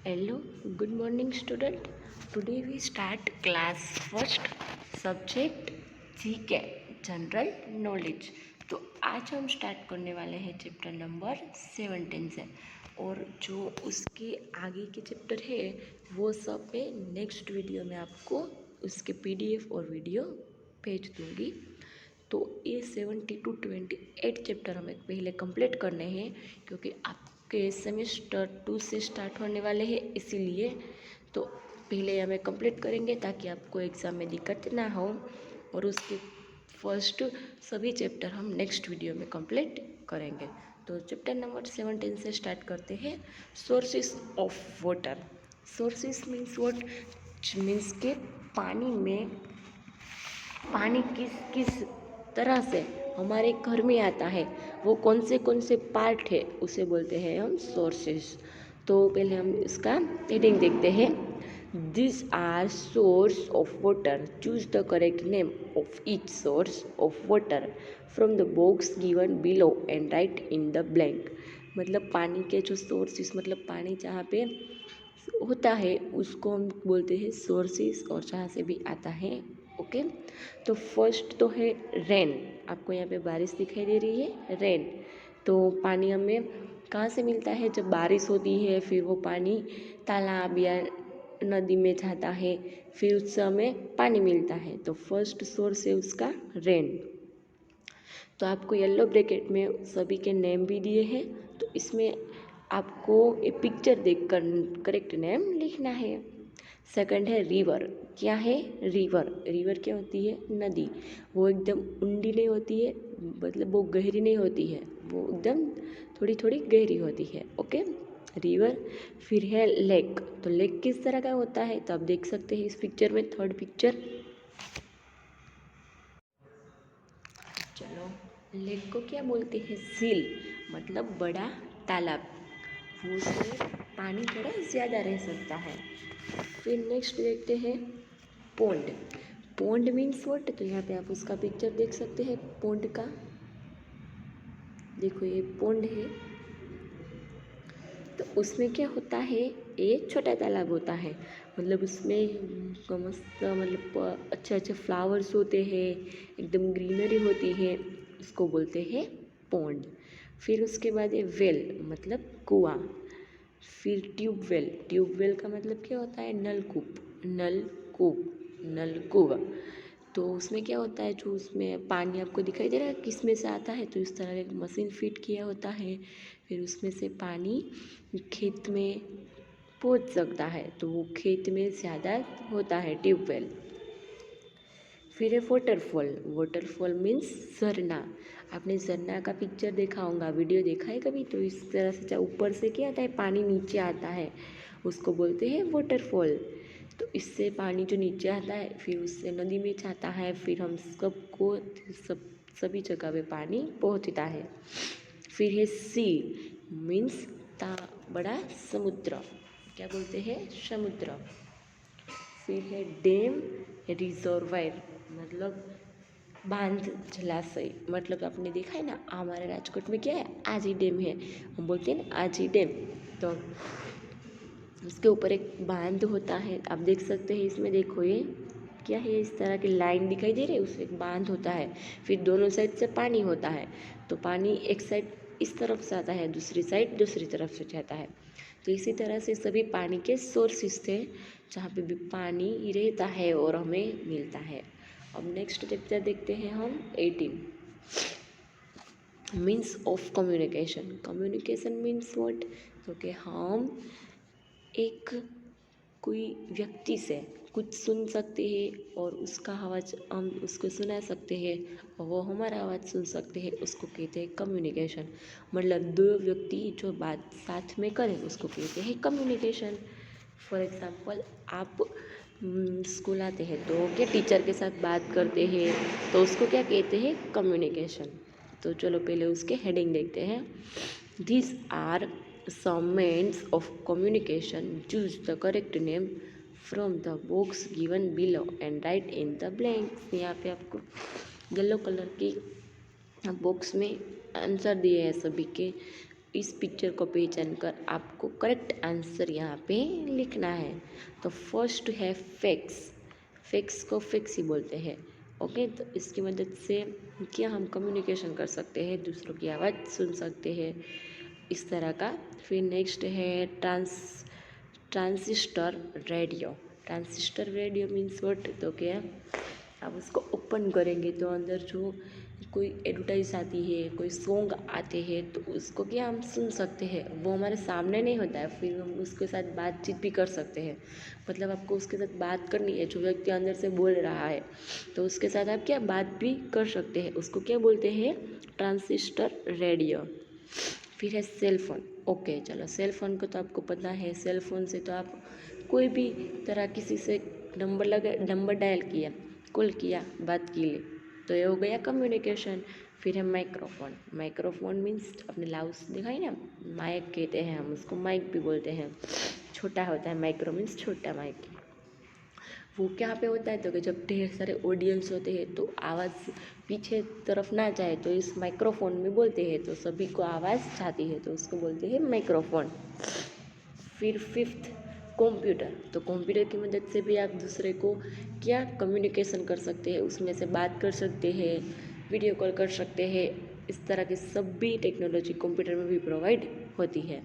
Hello, good morning student. Today we start class first subject GK general knowledge. तो आज हम start करने वाले हैं चैप्टर नंबर 17 से, और जो उसके आगे के चैप्टर है वो सब मैं नेक्स्ट वीडियो में आपको उसके पीडीएफ और वीडियो भेज दूँगी। तो ये 70 to 28 चैप्टर हमें पहले कंप्लीट करने हैं, क्योंकि आपके सेमेस्टर 2 से स्टार्ट होने वाले हैं, इसीलिए तो पहले हमें कंप्लीट करेंगे ताकि आपको एग्ज़ाम में दिक्कत ना हो। और उसके फर्स्ट सभी चैप्टर हम नेक्स्ट वीडियो में कंप्लीट करेंगे। तो चैप्टर नंबर 17 से स्टार्ट करते हैं। Sources of water. Sources means what? Means के पानी किस किस तरह से हमारे घर में आता है, वो कौन से पार्ट है, उसे बोलते हैं हम सोर्सेस। तो पहले हम इसका हेडिंग देखते हैं। This are source of water, choose the correct name of each source of water from the box given below and write in the blank. मतलब पानी के जो सोर्सेस, मतलब पानी जहाँ पे होता है उसको हम बोलते हैं सोर्सेस, और जहाँ से भी आता है। ओके, तो फर्स्ट तो है रेन। आपको यहाँ पे बारिश दिखाई दे रही है, रेन। तो पानी हमें कहाँ से मिलता है? जब बारिश होती है फिर वो पानी तालाब या नदी में जाता है, फिर उससे हमें पानी मिलता है। तो फर्स्ट सोर्स है उसका रेन। तो आपको येलो ब्रैकेट में सभी के नेम भी दिए हैं, तो इसमें आपको ये पिक्चर देखकर करेक्ट नेम लिखना है। सेकंड है रिवर। क्या है? रिवर। रिवर क्या होती है? नदी। वो एकदम ऊंडी नहीं होती है, मतलब वो गहरी नहीं होती है, वो एकदम थोड़ी थोड़ी गहरी होती है। Okay, river. फिर है लेक। तो लेक किस तरह का होता है? तो आप देख सकते हैं इस पिक्चर में, थर्ड पिक्चर। चलो, लेक को क्या बोलते हैं? झील, मतलब बड़ा तालाब। वो उसमें पानी थोड़ा ज़्यादा रह सकता है। फिर नेक्स्ट देखते हैं पोंड। Pond means what? तो यहाँ पे आप उसका पिक्चर देख सकते हैं पोंड का। देखो ये पोंड है, तो उसमें क्या होता है? एक छोटा तालाब होता है, मतलब उसमें मस्त, मतलब अच्छे अच्छे फ्लावर्स होते हैं, एकदम ग्रीनरी होती है, उसको बोलते हैं पोंड। फिर उसके बाद ये वेल, मतलब कुआं। फिर ट्यूबवेल। ट्यूबवेल का मतलब क्या होता है? नलकूप। नलकूप, नलकूप। तो उसमें क्या होता है? जो उसमें पानी आपको दिखाई दे रहा है किस में से आता है, तो इस तरह एक मशीन फिट किया होता है, फिर उसमें से पानी खेत में पहुंच सकता है, तो वो खेत में ज़्यादा होता है ट्यूबवेल। फिर है वाटरफॉल। वाटरफॉल मीन्स झरना। आपने झरना का पिक्चर देखा होगा, वीडियो देखा है कभी? तो इस तरह से ऊपर से क्या आता है, पानी नीचे आता है, उसको बोलते हैं वाटरफॉल। तो इससे पानी जो नीचे आता है फिर उससे नदी में जाता है, फिर हम सबको सभी जगह पे पानी पहुँचता है। फिर है सी, मीन्स बड़ा समुद्र। क्या बोलते हैं? समुद्र। फिर है डैम, रिजर्वायर, मतलब बांध, जलाशय। मतलब आपने देखा है ना, हमारे राजकोट में क्या है? आजी डैम है, हम बोलते हैं ना आजी डैम। तो उसके ऊपर एक बांध होता है, आप देख सकते हैं इसमें। देखो ये क्या है? इस तरह की लाइन दिखाई दे रही है, उससे एक बांध होता है, फिर दोनों साइड से पानी होता है। तो पानी एक साइड इस तरफ से आता है, दूसरी साइड दूसरी तरफ से जाता है। तो इसी तरह से सभी पानी के सोर्सेस थे, जहाँ पे भी पानी रहता है और हमें मिलता है। अब नेक्स्ट चैप्टर देखते हैं हम 18, means of communication. Communication means what? तो कि हम एक कोई व्यक्ति से कुछ सुन सकते हैं और उसका आवाज़ हम उसको सुना सकते हैं, और वो हमारा आवाज़ सुन सकते हैं, उसको कहते हैं कम्युनिकेशन। मतलब दो व्यक्ति जो बात साथ में करें उसको कहते हैं कम्युनिकेशन। फॉर एग्ज़ाम्पल, आप स्कूल आते हैं तो क्या टीचर के साथ बात करते हैं, तो उसको क्या कहते हैं? कम्युनिकेशन। तो चलो पहले उसके हेडिंग देखते हैं। This are some means of communication. Choose the correct name from the box given below and write in the blanks. यहाँ पे आपको येलो कलर की बॉक्स में आंसर दिए हैं सभी के, इस पिक्चर को पहचान कर आपको करेक्ट आंसर यहाँ पे लिखना है। तो फर्स्ट है फैक्स। फैक्स को फैक्स ही बोलते हैं। ओके, तो इसकी मदद से क्या हम कम्युनिकेशन कर सकते हैं, दूसरों की आवाज़ सुन सकते हैं, इस तरह का। फिर नेक्स्ट है transistor radio. Transistor radio means what, तो क्या आप उसको ओपन करेंगे तो अंदर जो कोई एडवर्टाइज आती है, कोई सॉन्ग आते हैं, तो उसको क्या हम सुन सकते हैं। वो हमारे सामने नहीं होता है, फिर हम उसके साथ बातचीत भी कर सकते हैं। मतलब आपको उसके साथ बात करनी है, जो व्यक्ति अंदर से बोल रहा है, तो उसके साथ आप क्या बात भी कर सकते हैं। उसको क्या बोलते हैं, ट्रांसिस्टर रेडियो। फिर है सेल फोन। ओके चलो, सेल फोन को तो आपको पता है, सेल फोन से तो आप कोई भी तरह किसी से नंबर डायल किया, कॉल किया, बात की ले, तो ये हो गया कम्युनिकेशन। फिर है माइक्रोफोन। माइक्रोफोन मीन्स अपने लाउस दिखाई ना, माइक कहते हैं, हम उसको माइक भी बोलते हैं। छोटा होता है, माइक्रो मीन्स छोटा माइक। वो क्या पे होता है, तो कि जब ढेर सारे ऑडियंस होते हैं तो आवाज़ पीछे तरफ ना जाए, तो इस माइक्रोफोन में बोलते हैं, तो सभी को आवाज़ जाती है, तो उसको बोलते हैं माइक्रोफोन। फिर फिफ्थ कंप्यूटर। तो कंप्यूटर की मदद से भी आप दूसरे को क्या कम्युनिकेशन कर सकते हैं, उसमें से बात कर सकते हैं, वीडियो कॉल कर सकते हैं। इस तरह की सभी टेक्नोलॉजी कंप्यूटर में भी प्रोवाइड होती है।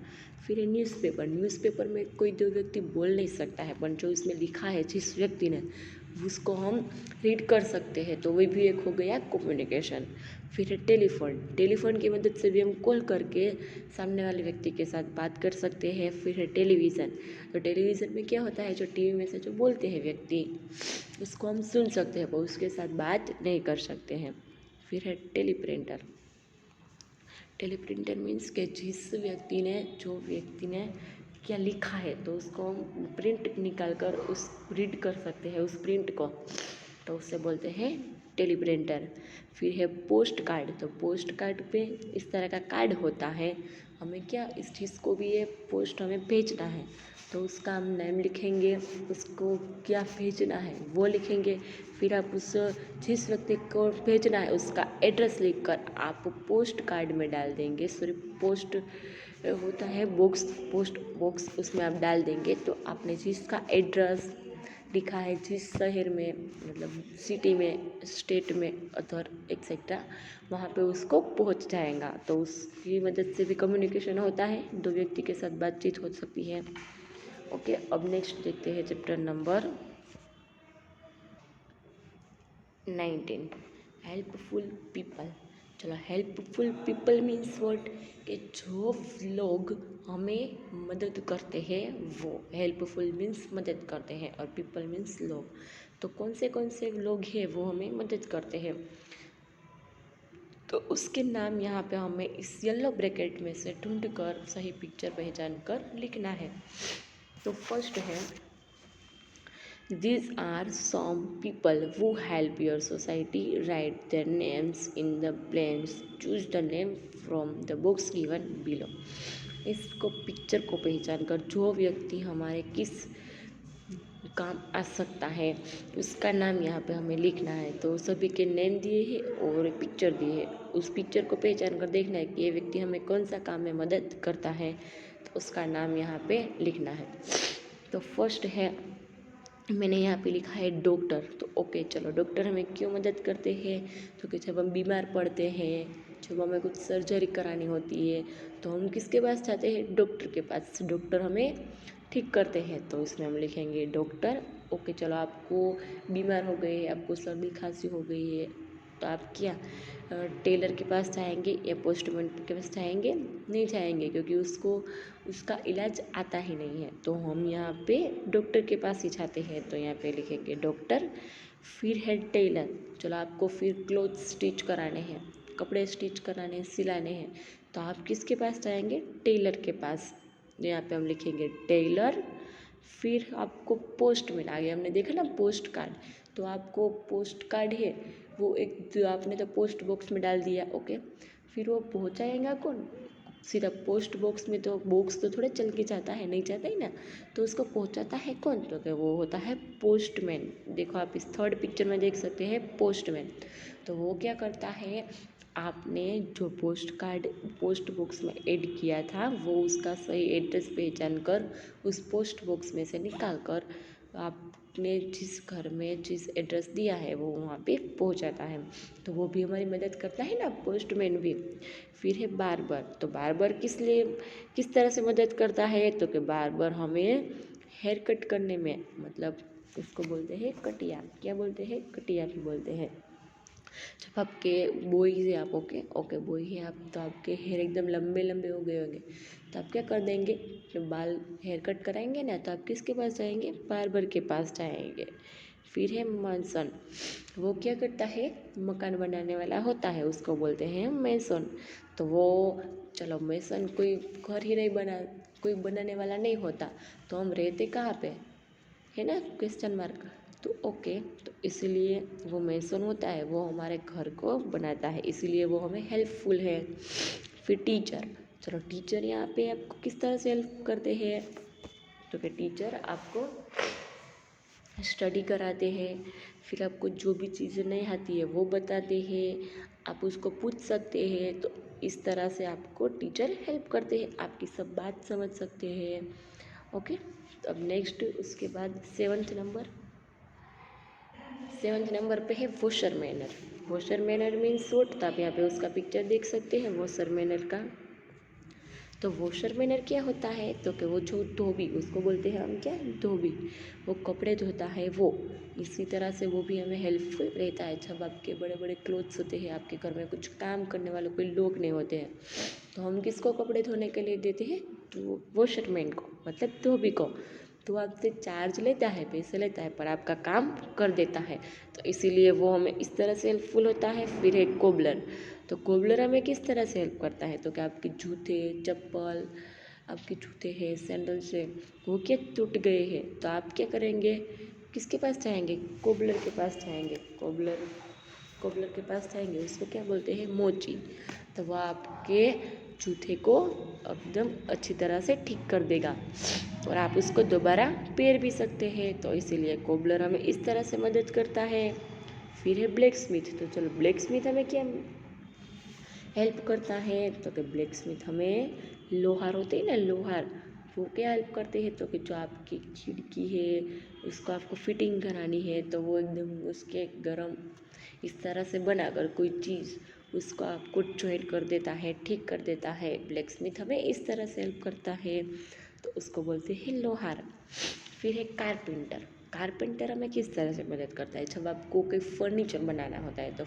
फिर है न्यूज़पेपर। न्यूज़पेपर में कोई दो व्यक्ति बोल नहीं सकता है, पर जो इसमें लिखा है जिस व्यक्ति ने, उसको हम रीड कर सकते हैं, तो वही भी एक हो गया कम्युनिकेशन। फिर है टेलीफोन। टेलीफोन की मदद से भी हम कॉल करके सामने वाले व्यक्ति के साथ बात कर सकते हैं। फिर है टेलीविज़न। तो टेलीविज़न में क्या होता है, जो टीवी में से जो बोलते हैं व्यक्ति, उसको हम सुन सकते हैं, पर उसके साथ बात नहीं कर सकते हैं। फिर है टेलीप्रिंटर। टेलीप्रिंटर मीन्स के जो व्यक्ति ने क्या लिखा है, तो उसको हम प्रिंट निकाल कर उस रीड कर सकते हैं उस प्रिंट को, तो उससे बोलते हैं टेलीप्रिंटर। फिर है पोस्ट कार्ड। तो पोस्ट कार्ड पे इस तरह का कार्ड होता है, हमें क्या इस चीज़ को भी ये पोस्ट हमें भेजना है, तो उसका हम नेम लिखेंगे, उसको क्या भेजना है वो लिखेंगे। फिर आप उस जिस व्यक्ति को भेजना है उसका एड्रेस लिखकर आप पोस्ट कार्ड में डाल देंगे। सॉरी, पोस्ट होता है बॉक्स, पोस्ट बॉक्स, उसमें आप डाल देंगे, तो आपने जिसका एड्रेस लिखा है, जिस शहर में, मतलब सिटी में, स्टेट में, अदर एक्सेट्रा, वहाँ पे उसको पहुँच जाएगा। तो उसकी मदद से भी कम्युनिकेशन होता है, दो व्यक्ति के साथ बातचीत हो सकती है। ओके, अब नेक्स्ट देखते हैं चैप्टर नंबर 19, हेल्पफुल पीपल। चलो, हेल्पफुल पीपल मीन्स व्हाट, कि जो लोग हमें मदद करते हैं, वो हेल्पफुल मीन्स मदद करते हैं, और पीपल मीन्स लोग। तो कौन से लोग हैं वो हमें मदद करते हैं, तो उसके नाम यहाँ पे हमें इस येलो ब्रैकेट में से ढूंढ कर सही पिक्चर पहचान कर लिखना है। तो फर्स्ट है, these are some people who help your society. Write their names in the blanks. Choose the name from the box given below. इसको पिक्चर को पहचान कर जो व्यक्ति हमारे किस काम आ सकता है, उसका नाम यहाँ पे हमें लिखना है। तो सभी के नेम दिए हैं और पिक्चर दिए है, उस पिक्चर को पहचान कर देखना है कि ये व्यक्ति हमें कौन सा काम में मदद करता है, तो उसका नाम यहाँ पे लिखना है। तो फर्स्ट है, मैंने यहाँ पे लिखा है डॉक्टर। तो ओके चलो, डॉक्टर हमें क्यों मदद करते हैं, तो कि जब हम बीमार पड़ते हैं, जब हमें कुछ सर्जरी करानी होती है, तो हम किसके पास जाते हैं, डॉक्टर के पास। डॉक्टर हमें ठीक करते हैं, तो इसमें हम लिखेंगे डॉक्टर। ओके चलो, आपको बीमार हो गए, आपको सर्दी खांसी हो गई है, तो आप क्या टेलर के पास जाएंगे या पोस्टमैन के पास जाएंगे, नहीं जाएंगे, क्योंकि उसको उसका इलाज आता ही नहीं है। तो हम यहाँ पे डॉक्टर के पास ही जाते हैं, तो यहाँ पे लिखेंगे डॉक्टर। फिर है टेलर। चलो, आपको फिर क्लोथ स्टिच कराने हैं, कपड़े स्टिच कराने हैं, सिलाने हैं, तो आप किसके पास जाएंगे, टेलर के पास। यहाँ पे हम लिखेंगे टेलर। फिर आपको पोस्टमैन आ गया, हमने देखा ना पोस्ट कार्ड, तो आपको पोस्ट कार्ड है वो एक, जो आपने तो पोस्ट बॉक्स में डाल दिया, ओके, फिर वो पहुँचाएगा कौन, सीधा पोस्ट बॉक्स में तो बॉक्स तो थोड़ा चल के जाता है, नहीं जाता ही ना, तो उसको पहुंचाता है कौन, तो क्या वो होता है पोस्टमैन। देखो आप इस थर्ड पिक्चर में देख सकते हैं पोस्टमैन। तो वो क्या करता है, आपने जो पोस्ट कार्ड पोस्ट बॉक्स में ऐड किया था वो उसका सही एड्रेस पहचान कर उस पोस्ट बॉक्स में से निकाल कर आपने जिस घर में जिस एड्रेस दिया है वो वहाँ पे पहुँचाता है। तो वो भी हमारी मदद करता है ना, पोस्टमैन भी। फिर है बार्बर। तो बार्बर किस तरह से मदद करता है, तो कि बार्बर हमें हेयर कट करने में, मतलब उसको बोलते हैं कटिया। क्या बोलते हैं, कटिया भी बोलते हैं। जब आपके बॉयज़ है आप, ओके बॉय है आप, तो आपके हेयर एकदम लंबे लंबे हो गए होंगे, तो आप क्या कर देंगे, जब बाल हेयर कट कराएंगे ना, तो आप किसके पास जाएंगे, बार्बर के पास जाएंगे। फिर है मेसन। वो क्या करता है, मकान बनाने वाला होता है, उसको बोलते हैं मेसन। तो वो चलो मेसन कोई घर ही नहीं बना, कोई बनाने वाला नहीं होता, तो हम रहते कहाँ पे, है ना, क्वेश्चन मार्क। तो ओके, तो इसीलिए वो मेसन होता है, वो हमारे घर को बनाता है, इसीलिए वो हमें हेल्पफुल है। फिर टीचर। चलो टीचर यहाँ पे आपको किस तरह से हेल्प करते हैं, तो क्या टीचर आपको स्टडी कराते हैं, फिर आपको जो भी चीज़ें नहीं आती है वो बताते हैं, आप उसको पूछ सकते हैं। तो इस तरह से आपको टीचर हेल्प करते हैं, आपकी सब बात समझ सकते हैं। ओके, तो अब नेक्स्ट उसके बाद सेवन्थ नंबर पे है washer manner. Washer manner means suit. तो आप यहाँ पे उसका पिक्चर देख सकते हैं वॉशर मैनर का। तो वॉशर मैनर क्या होता है, तो कि वो जो धोबी, उसको बोलते हैं हम क्या, धोबी। वो कपड़े धोता है वो, इसी तरह से वो भी हमें हेल्पफुल रहता है। जब आपके बड़े बड़े क्लोथ्स होते हैं, आपके घर में कुछ काम करने वाले कोई लोग नहीं होते हैं, तो हम किसको कपड़े धोने के लिए देते हैं, तो वॉशरमैन को, मतलब धोबी को। तो आपसे चार्ज लेता है, पैसे लेता है, पर आपका काम कर देता है, तो इसीलिए वो हमें इस तरह से हेल्पफुल होता है। फिर है कोबलर। तो कोबलर हमें किस तरह से हेल्प करता है, तो क्या आपके जूते चप्पल, आपके जूते हैं सैंडल से वो क्या टूट गए हैं, तो आप क्या करेंगे, किसके पास जाएंगे, कोबलर के पास जाएंगे। कोबलर के पास जाएंगे, उसको क्या बोलते हैं, मोची। तो वह आपके जूते को एकदम अच्छी तरह से ठीक कर देगा और आप उसको दोबारा पेर भी सकते हैं। तो इसीलिए कोबलर हमें इस तरह से मदद करता है। फिर है ब्लैक स्मिथ। तो चलो ब्लैक स्मिथ हमें क्या हेल्प करता है, तो कि ब्लैक स्मिथ हमें लोहार होते हैं ना, लोहार, वो क्या हेल्प करते हैं, तो कि जो आपकी खिड़की है उसको आपको फिटिंग करानी है, तो वो एकदम उसके गरम इस तरह से बनाकर कोई चीज़ उसको आपको जॉइंट कर देता है, ठीक कर देता है। ब्लैक स्मिथ हमें इस तरह से हेल्प करता है, तो उसको बोलते हैं लोहार। फिर है कारपेंटर। कारपेंटर हमें किस तरह से मदद करता है, जब आपको कोई फर्नीचर बनाना होता है, तो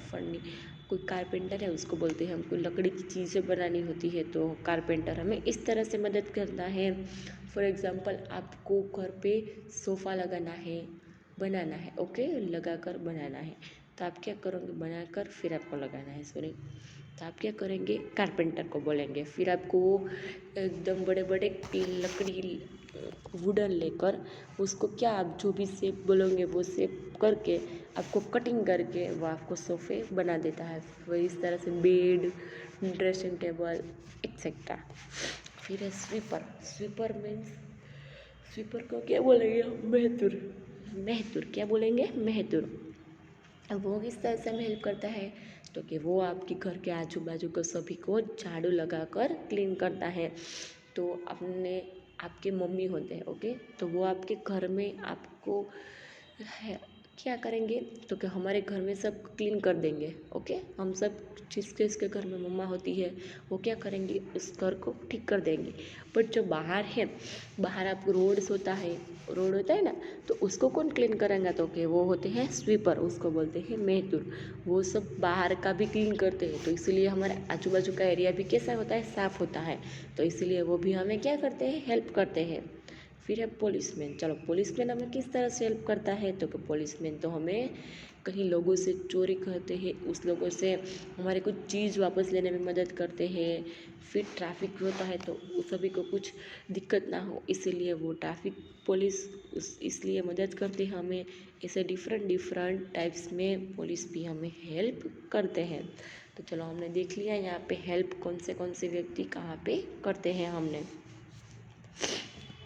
कोई कारपेंटर है, उसको बोलते हैं हमको लकड़ी की चीज़ें बनानी होती है, तो कारपेंटर हमें इस तरह से मदद करता है। फॉर एग्ज़ाम्पल आपको घर पे सोफ़ा बनाना है, ओके, लगा कर बनाना है, तो आप क्या करोगे, बनाकर फिर आपको लगाना है, सॉरी, तो आप क्या करेंगे, कारपेंटर को बोलेंगे। फिर आपको एकदम बड़े बड़े लकड़ी वुडन लेकर उसको क्या आप जो भी शेप बोलोगे वो शेप करके आपको कटिंग करके वो आपको सोफ़े बना देता है। वही इस तरह से बेड, ड्रेसिंग टेबल एक्सेट्रा। फिर है स्वीपर। स्वीपर को क्या बोलेंगे, मेहतुर क्या बोलेंगे, मेहतुर। अब वो किस तरह से हमें हेल्प करता है, तो कि वो आपके घर के आजू बाजू को सभी को झाड़ू लगाकर क्लीन करता है। तो अपने आपके मम्मी होते हैं, ओके, तो वो आपके घर में आपको है क्या करेंगे, तो कि हमारे घर में सब क्लीन कर देंगे, ओके, हम सब जिसके घर में मम्मा होती है वो क्या करेंगे, उस घर को ठीक कर देंगे। बट जो बाहर है, बाहर आपको रोड होता है ना, तो उसको कौन क्लीन करेंगे, तो कि वो होते हैं स्वीपर, उसको बोलते हैं मेहतुर। वो सब बाहर का भी क्लीन करते हैं, तो इसलिए हमारे आजू बाजू का एरिया भी कैसा होता है, साफ़ होता है, तो इसलिए वो भी हमें क्या करते हैं, हेल्प करते हैं। फिर है पुलिसमैन। चलो पुलिसमैन हमें किस तरह से हेल्प करता है, तो कि पुलिसमैन तो हमें कहीं लोगों से चोरी करते हैं, उस लोगों से हमारे कुछ चीज़ वापस लेने में मदद करते हैं। फिर ट्रैफिक होता है तो उस सभी को कुछ दिक्कत ना हो, इसीलिए वो ट्रैफिक पुलिस इसलिए मदद करते हैं हमें। ऐसे डिफरेंट टाइप्स में पुलिस भी हमें हेल्प करते हैं। तो चलो हमने देख लिया यहाँ पे हेल्प कौन से व्यक्ति कहाँ पे करते हैं हमने।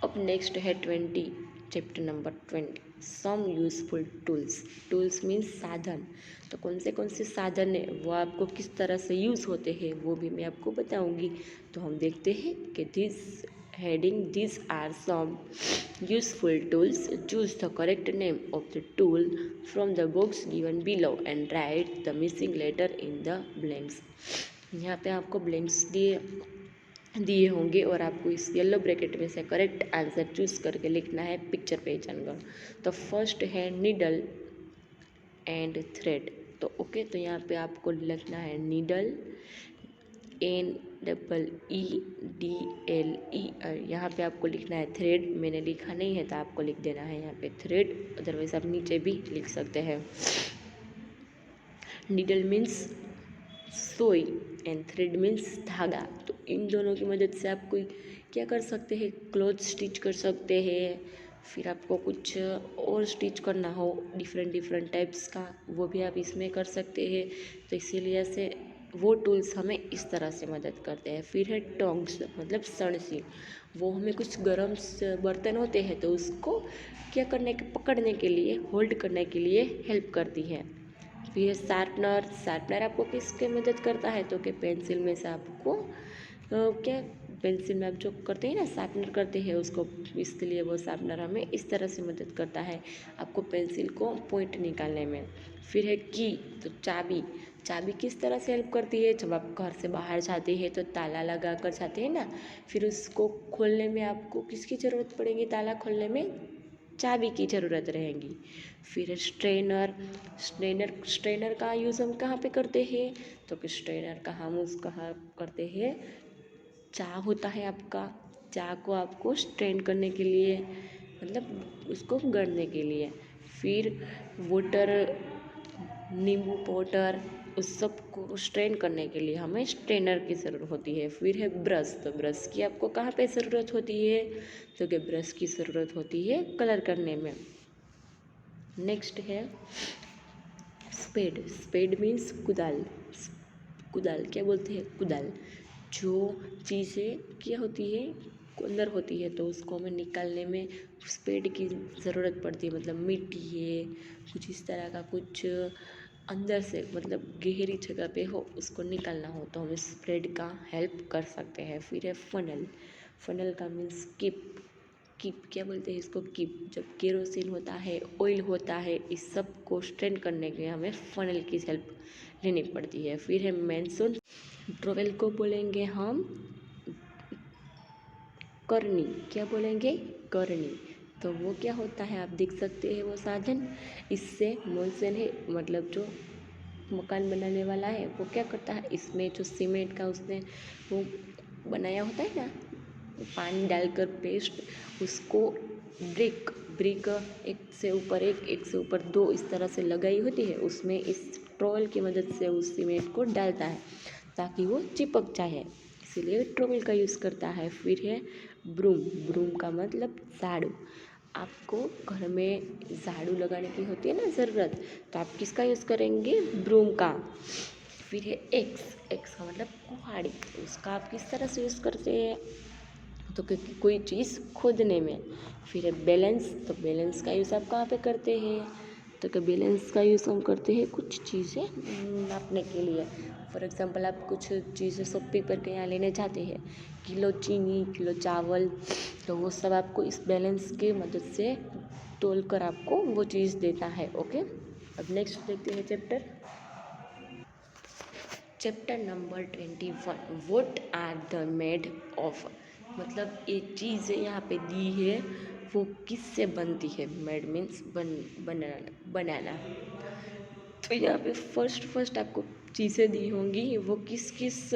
अब नेक्स्ट है 20, chapter number 20, some useful tools. Tools means साधन। तो कौन से साधन है वो आपको किस तरह से यूज़ होते हैं वो भी मैं आपको बताऊंगी। तो हम देखते हैं कि this heading this are some useful tools, choose the correct name of the tool from the books given below and write the missing letter in the blanks. यहाँ पे आपको ब्लैंक्स दिए होंगे और आपको इस येलो ब्रैकेट में से करेक्ट आंसर चूज करके लिखना है पिक्चर पहचान कर। तो फर्स्ट है नीडल एंड थ्रेड। तो ओके, तो यहाँ पे आपको लिखना है नीडल, NEEDLE। और यहाँ पे आपको लिखना है थ्रेड। मैंने लिखा नहीं है तो आपको लिख देना है यहाँ पे थ्रेड, अदरवाइज आप नीचे भी लिख सकते हैं। नीडल मीन्स सोई एंड थ्रेड मीन्स धागा। तो इन दोनों की मदद से आप कोई क्या कर सकते हैं, क्लोथ स्टिच कर सकते हैं। फिर आपको कुछ और स्टिच करना हो डिफरेंट टाइप्स का, वो भी आप इसमें कर सकते हैं। तो इसीलिए से वो टूल्स हमें इस तरह से मदद करते हैं। फिर है टोंग्स, मतलब सणसी। वो हमें कुछ गर्म बर्तन होते हैं तो उसको क्या करने के पकड़ने के लिए, होल्ड करने के लिए हेल्प करती है। फिर शार्पनर। शार्पनर आपको किसके मदद करता है, तो कि पेंसिल में से आपको क्या पेंसिल में आप जो करते हैं ना शार्पनर करते हैं उसको, इसके लिए वो शार्पनर हमें इस तरह से मदद करता है आपको पेंसिल को पॉइंट निकालने में। फिर है की, तो चाबी। चाबी किस तरह से हेल्प करती है, जब आप घर से बाहर जाते हैं तो ताला लगा कर जाते हैं ना, फिर उसको खोलने में आपको किसकी ज़रूरत पड़ेगी, ताला खोलने में चाबी की ज़रूरत रहेगी। फिर स्ट्रेनर। स्ट्रेनर का यूज़ हम कहाँ पे करते हैं, तो कि स्ट्रेनर का हम कहाँ करते हैं, चाह होता है आपका, चाह को आपको स्ट्रेन करने के लिए, मतलब उसको गढ़ने के लिए। फिर वाटर, नींबू पाउडर, उस सब को स्ट्रेन करने के लिए हमें स्ट्रेनर की ज़रूरत होती है। फिर है ब्रश। तो ब्रश की आपको कहाँ पे ज़रूरत होती है, तो कि ब्रश की ज़रूरत होती है कलर करने में। नेक्स्ट है स्पेड। स्पेड मीन्स कुदाल। कुदाल क्या बोलते हैं, कुदाल। जो चीज़ें क्या होती है, अंदर होती है तो उसको हमें निकालने में स्पेड की ज़रूरत पड़ती है। मतलब मिट्टी है, कुछ इस तरह का कुछ अंदर से, मतलब गहरी जगह पे हो उसको निकालना हो तो हम स्प्रेड का हेल्प कर सकते हैं। फिर है फनल। फनल का मीन्स कीप क्या बोलते हैं इसको, कीप। जब केरोसिन होता है, ऑयल होता है, इस सब को स्ट्रेन करने के लिए हमें फनल की हेल्प लेनी पड़ती है। फिर है मैनसून। ट्रॉवेल को बोलेंगे हम करनी। क्या बोलेंगे, करनी। तो वो क्या होता है आप देख सकते हैं वो साधन। इससे मॉनसून है, मतलब जो मकान बनाने वाला है वो क्या करता है, इसमें जो सीमेंट का उसने वो बनाया होता है ना, पानी डालकर पेस्ट, उसको ब्रिक ब्रिक एक से ऊपर एक से ऊपर दो इस तरह से लगाई होती है, उसमें इस ट्रॉवेल की मदद से उस सीमेंट को डालता है ताकि वो चिपक जाए, इसीलिए ट्रॉवेल का यूज़ करता है। फिर है ब्रूम। ब्रूम का मतलब झाड़ू। आपको घर में झाड़ू लगाने की होती है ना ज़रूरत, तो आप किसका यूज़ करेंगे, ब्रूम का। फिर है एक्स। एक्स का मतलब कुहाड़ी। उसका आप किस तरह से यूज़ करते हैं, तो क्योंकि कोई चीज़ खोदने में। फिर है बैलेंस। तो बैलेंस का यूज़ आप कहाँ पे करते हैं, तो क्या बैलेंस का यूज़ हम करते हैं कुछ चीज़ें नापने के लिए। फॉर एग्जांपल आप कुछ चीज़ें सब पेपर के यहाँ लेने जाते हैं, किलो चीनी, किलो चावल, तो वो सब आपको इस बैलेंस की मदद से तोल कर आपको वो चीज़ देता है। ओके, अब नेक्स्ट देखते हैं chapter number 21, what are the made of. मतलब एक चीज़ यहाँ पे दी है वो किससे बनती है, मेड मीन्स बनाना। तो यहाँ पे फर्स्ट आपको चीज़ें दी होंगी, वो किस किस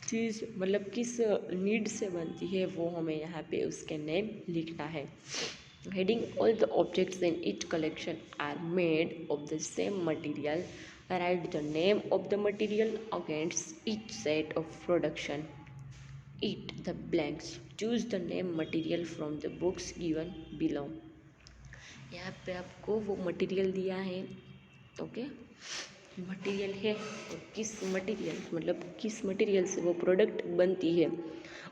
चीज़, मतलब किस नीड से बनती है वो हमें यहाँ पे उसके नेम लिखना है। Heading all the objects in each collection are made of the same material, write the name of the material against each set of production, eat the blanks, choose the name material from the books given below। यहाँ पे आपको वो material दिया है, okay. Material है और किस material मतलब किस मटेरियल से वो प्रोडक्ट बनती है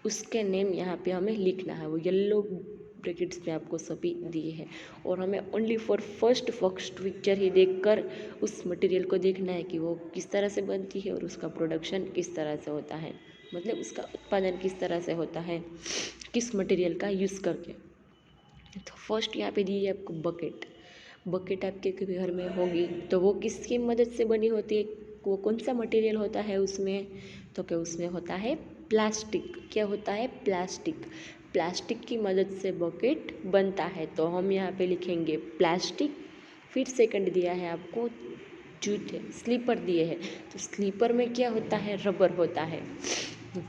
उसके नेम यहाँ पे हमें लिखना है। वो येलो ब्रैकेट्स में आपको सभी दिए हैं और हमें ओनली फॉर फर्स्ट पिक्चर ही देखकर उस मटेरियल को देखना है कि वो किस तरह से बनती है और उसका प्रोडक्शन किस तरह से होता है, मतलब उसका उत्पादन किस तरह से होता है, किस मटेरियल का यूज़ करके। तो फर्स्ट यहाँ पे दी है आपको बकेट। बकेट आपके घर में होगी तो वो किसकी मदद से बनी होती है, वो कौन सा मटेरियल होता है उसमें, तो क्या उसमें होता है प्लास्टिक। क्या होता है प्लास्टिक। प्लास्टिक की मदद से बकेट बनता है तो हम यहाँ पे लिखेंगे प्लास्टिक। फिर सेकंड दिया है आपको जूते स्लीपर दिए हैं तो स्लीपर में क्या होता है रबर होता है।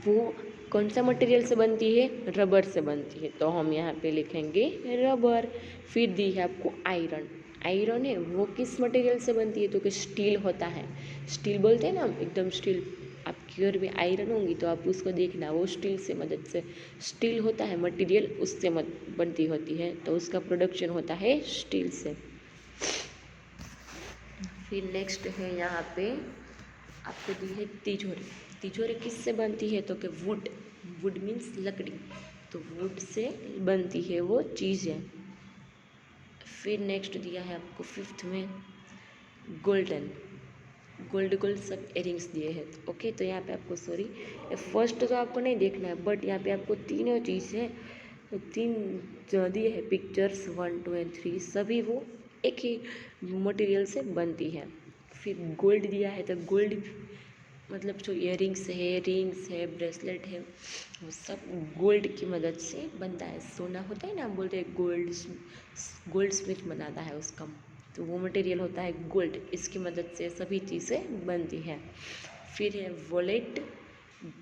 वो कौन सा मटेरियल से बनती है, रबर से बनती है तो हम यहाँ पे लिखेंगे रबर। फिर दी है आपको आयरन। आयरन है वो किस मटेरियल से बनती है तो कि स्टील होता है। स्टील बोलते हैं ना हम, एकदम स्टील। आपके घर में आयरन होंगी तो आप उसको देखना वो स्टील से मदद से, स्टील होता है मटेरियल उससे बनती होती है तो उसका प्रोडक्शन होता है स्टील से। फिर नेक्स्ट है यहाँ पे आपको दी है तिजोरी। तिजोरी किससे बनती है तो कि वुड। वुड मीन्स लकड़ी, तो वुड से बनती है वो चीज़ें। फिर नेक्स्ट दिया है आपको फिफ्थ में गोल्डन। गोल्ड गोल्ड सब इयरिंग्स दिए हैं ओके। तो यहाँ पे आपको सॉरी फर्स्ट तो आपको नहीं देखना है बट यहाँ पे आपको तीनों चीज़ें तीन जो दिए हैं पिक्चर्स 1 2 एंड 3 सभी वो एक ही मटेरियल से बनती है। फिर गोल्ड दिया है तो गोल्ड मतलब जो इयरिंग्स है, रिंग्स है, ब्रेसलेट है, वो सब गोल्ड की मदद से बनता है। सोना होता है ना, हम बोलते हैं गोल्ड स्मिथ बनाता है उसका, तो वो मटेरियल होता है गोल्ड। इसकी मदद से सभी चीज़ें बनती हैं। फिर है वॉलेट,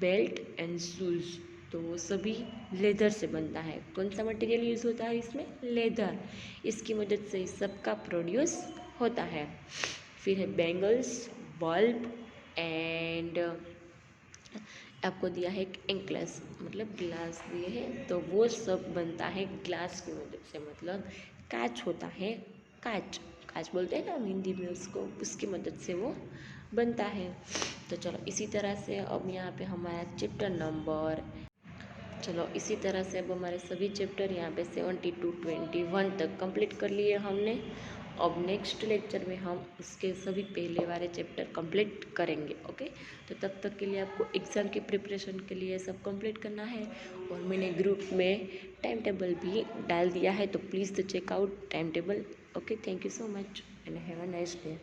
बेल्ट एंड शूज़, तो वो सभी लेदर से बनता है। कौन सा मटेरियल यूज़ होता है इसमें, लेदर। इसकी मदद से इस सब का प्रोड्यूस होता है। फिर है बैंगल्स, बल्ब एंड आपको दिया है एक एंकलेस मतलब ग्लास दिए हैं तो वो सब बनता है ग्लास की मदद से, मतलब कांच होता है। कांच कांच बोलते हैं ना हम हिंदी में उसको, उसकी मदद से वो बनता है। तो चलो इसी तरह से अब यहाँ पे हमारा चैप्टर नंबर, चलो इसी तरह से अब हमारे सभी चैप्टर यहाँ पे 70 to 21 तक कंप्लीट कर लिए हमने। अब नेक्स्ट लेक्चर में हम उसके सभी पहले वाले चैप्टर कंप्लीट करेंगे ओके। तो तब तक के लिए आपको एग्ज़ाम की प्रिपरेशन के लिए सब कंप्लीट करना है और मैंने ग्रुप में टाइम टेबल भी डाल दिया है तो please check out time table okay. Thank you so much and have a nice day.